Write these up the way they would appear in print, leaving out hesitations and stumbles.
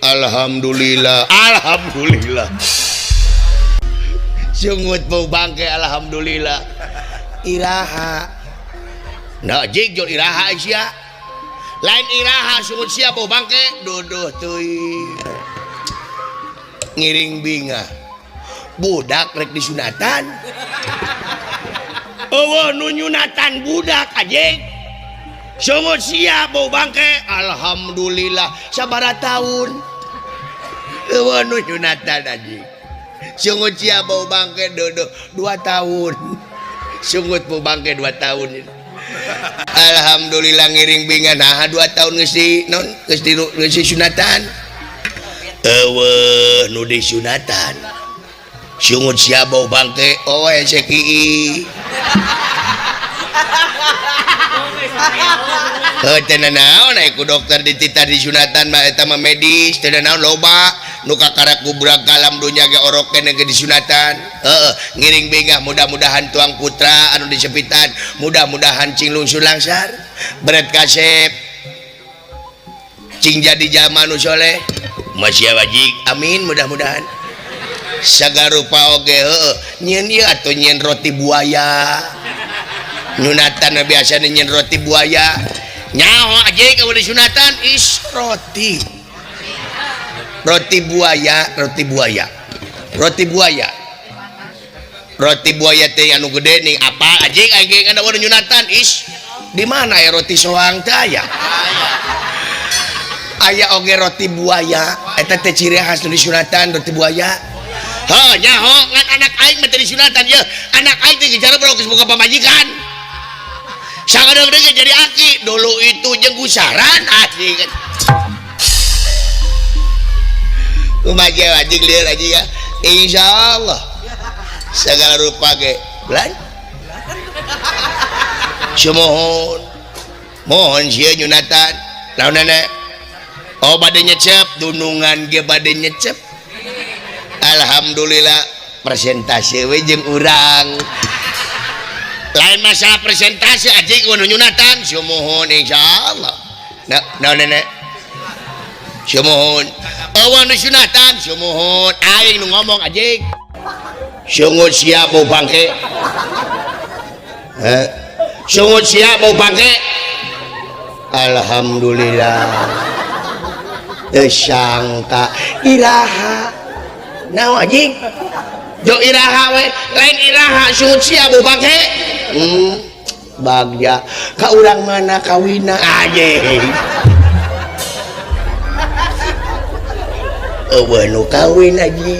Alhamdulillah, alhamdulillah. Sungut bau bangke, alhamdulillah. Iraha. Nah, jik jol iraha sia. Lain iraha sungut sia bau bangke, duduh teuing. Ngiring binga. Budak rek disunatan. Eueuh nu nyunatan budak ajeng. Sungut sia bau bangke, alhamdulillah sabaraha taun. Eueuh nu nyunatan anjing. Sungut sia bau bangke dodo 2 tahun. Sungut bau bangke 2 tahun. Alhamdulillah ngiring bingan nah 2 tahun geus di non geus di sunatan. Eueuh nu di sunatan. Sungut sia bau bangke oe CKI. Tenan naon ku dokter ditita di sunatan mah eta mah medis, tenan naon loba nu kakara kubrag kalam dunya ge orokeun ge di sunatan. Ngiring bingah mudah-mudahan tuang putra anu disepitan, mudah-mudahan cing lungsul langsar, berat kasep. Cing jadi jalma nu soleh. Masya wajib, amin mudah-mudahan. Sagarupa oge nyen ieu atuh nyen roti buaya. Nyunatan biasa nyen roti buaya. Nyaho aja kalau di sunatan is roti buaya teh anu gede nih apa aja aing ada orang nyunatan is di mana ya roti soang teh aya oge roti buaya eta teh ciri khas di sunatan roti buaya. Nyaho ngan anak aing mah di sunatan ya anak aing teh geus bro geus boga pamajikan. Sakadang-kadang jadi aki dulu itu jeung gusaran anjing. Kumaha wajib lieur aja ya. Insyaallah. Segala rupa ge bulan. Sumohon. Mohon sia nyunatan. Naonana? Oh bade nyecep dunungan ge bade nyecep. Alhamdulillah presentasi we jeung urang. Lain masalah presentasi aja kudu nyunatan sumuhun insyaallah. Nah nenek sumuhun awan sunatan sumuhun aing nu ngomong aja sungut siap mau bangke sungut siap mau bangke alhamdulillah sangka iraha naon anjing jo iraha we lain iraha sungut siap mau bangke bagja ka urang mana kawina aja eueuh nu kawin aja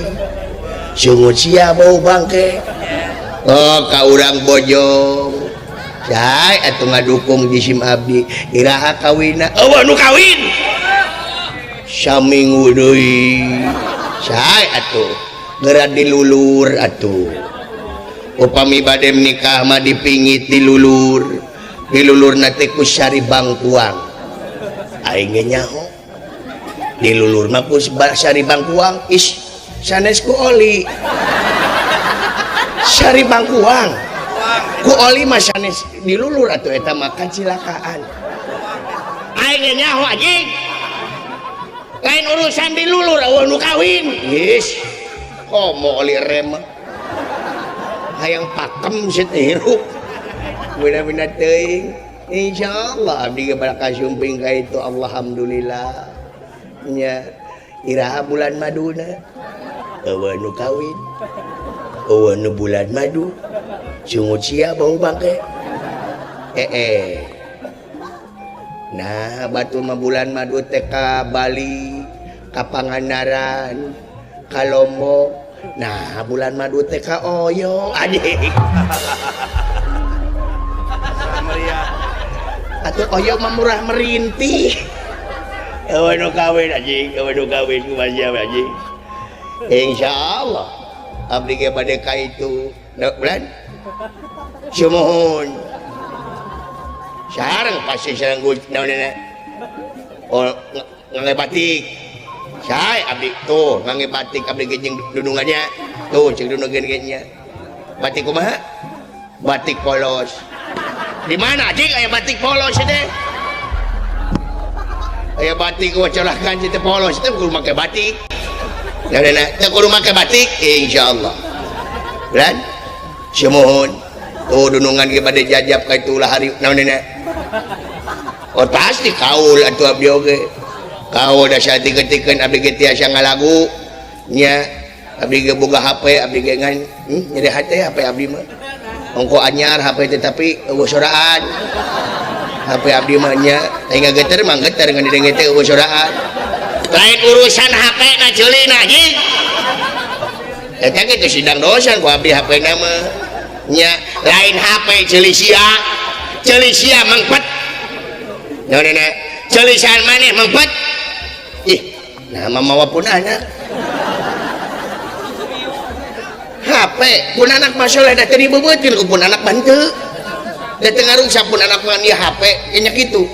sungut sia bau bangke ka urang bojong cai atuh ngadukung jisim abdi iraha kawina eueuh nu kawin saminggu deui cai atuh geura dilulur atuh upami bade nikah mah dipingit dilulur nate ku sari bangkuang aing ge nyaho dilulur mah ku sari bangkuang is sanes ku oli sari bangkuang ku oli mah sanes dilulur atuh eta mah kacilakaan aing ge nyaho anjing lain urusan dilulur eueuh nu kawin geus komo oli rem hayang pakem setirup bina-bina teuing insyaallah abdi ge bakal sumping ka itu alhamdulillah nya iraha bulan maduna eueuh nu kawin eueuh nu bulan madu sungut sia bau bangke nah batu mah bulan madu teh ka Bali ka Pangandaran ka Lombok. Nah bulan madu teh ka Oyo adik atuh Oyo mah murah merintih eueuh nu kawin anjing eueuh nu kawin kumaha anjing insyaallah abdi ge bade ka itu bulan sumuhun sareng pasti sareng naon ngebatik Cai abdi tuh ngangge batik abdi jeung dunungannya tuh cek dunungan-nya batik kumaha batik polos di mana anjing aya batik polos teh aya batik wacarakan kita polos itu kudu make batik nah teu kudu make batik insyaallah kan semohon tuh dunungan ge bade jajab ka itulah hari naon dina oh pasti kaul atuh abdi oge kaul da saeutik-eutikeun abdi ge tiasa ngalagu nya abdi ge boga HP abdi ge ngan nyeri hate HP abdi mah ongko anyar HP tetapi eueuh soraan HP abdi mah nya teh geter mah geter ngan didenge teh eueuh soraan lain urusan HP na ceulina anjing eta ge teh sidang dosan ku abdi HP na mah nya lain HP ceuli sia mangpet naon ceulisan maneh mangpet ih nah mamawa punana HP pun anak masalah dah tadi bebetin pun anak bantu dah tengah rusak pun anak mani HP kayaknya gitu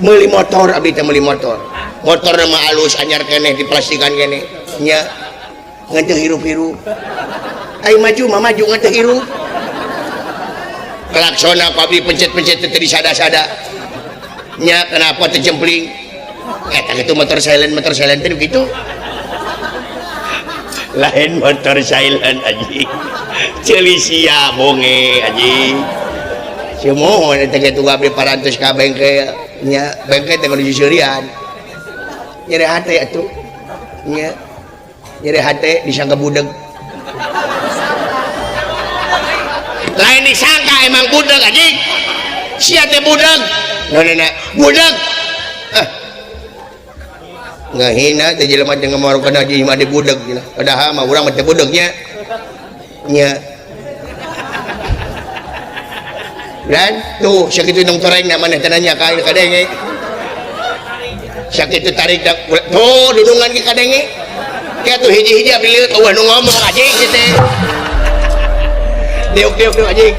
beli motor abdi teh beli motor nama halus anyar keneh diplastikan keneh nya nganteu hirup-hirup ayo maju nganteu hirup klaksona ku abdi pencet-pencet teh disada-sada nya kenapa teh jempling eta kitu motor silent teh gitu lain motor silent aji ceuli sia bonge aji semohon eta kitu abdi parantos ka bengke nya bengke teh kudu diseurean nyeri hate atuh nya nyeri hate disangka budeg lain disangka emang budeg aji sia teh budeg nonena budeg ngahina teh jelema teh ngamarukan haji mah di budeg padahal mah urang mah teh budegnya nya dan tuh sakitu nong toreng na maneh teh nanya ka kadenge sakitu tarik tuh dudungan ke kadenge kayak tuh hiji-hiji abdi lieur eueuh nu ngomong anjing teh diuk anjing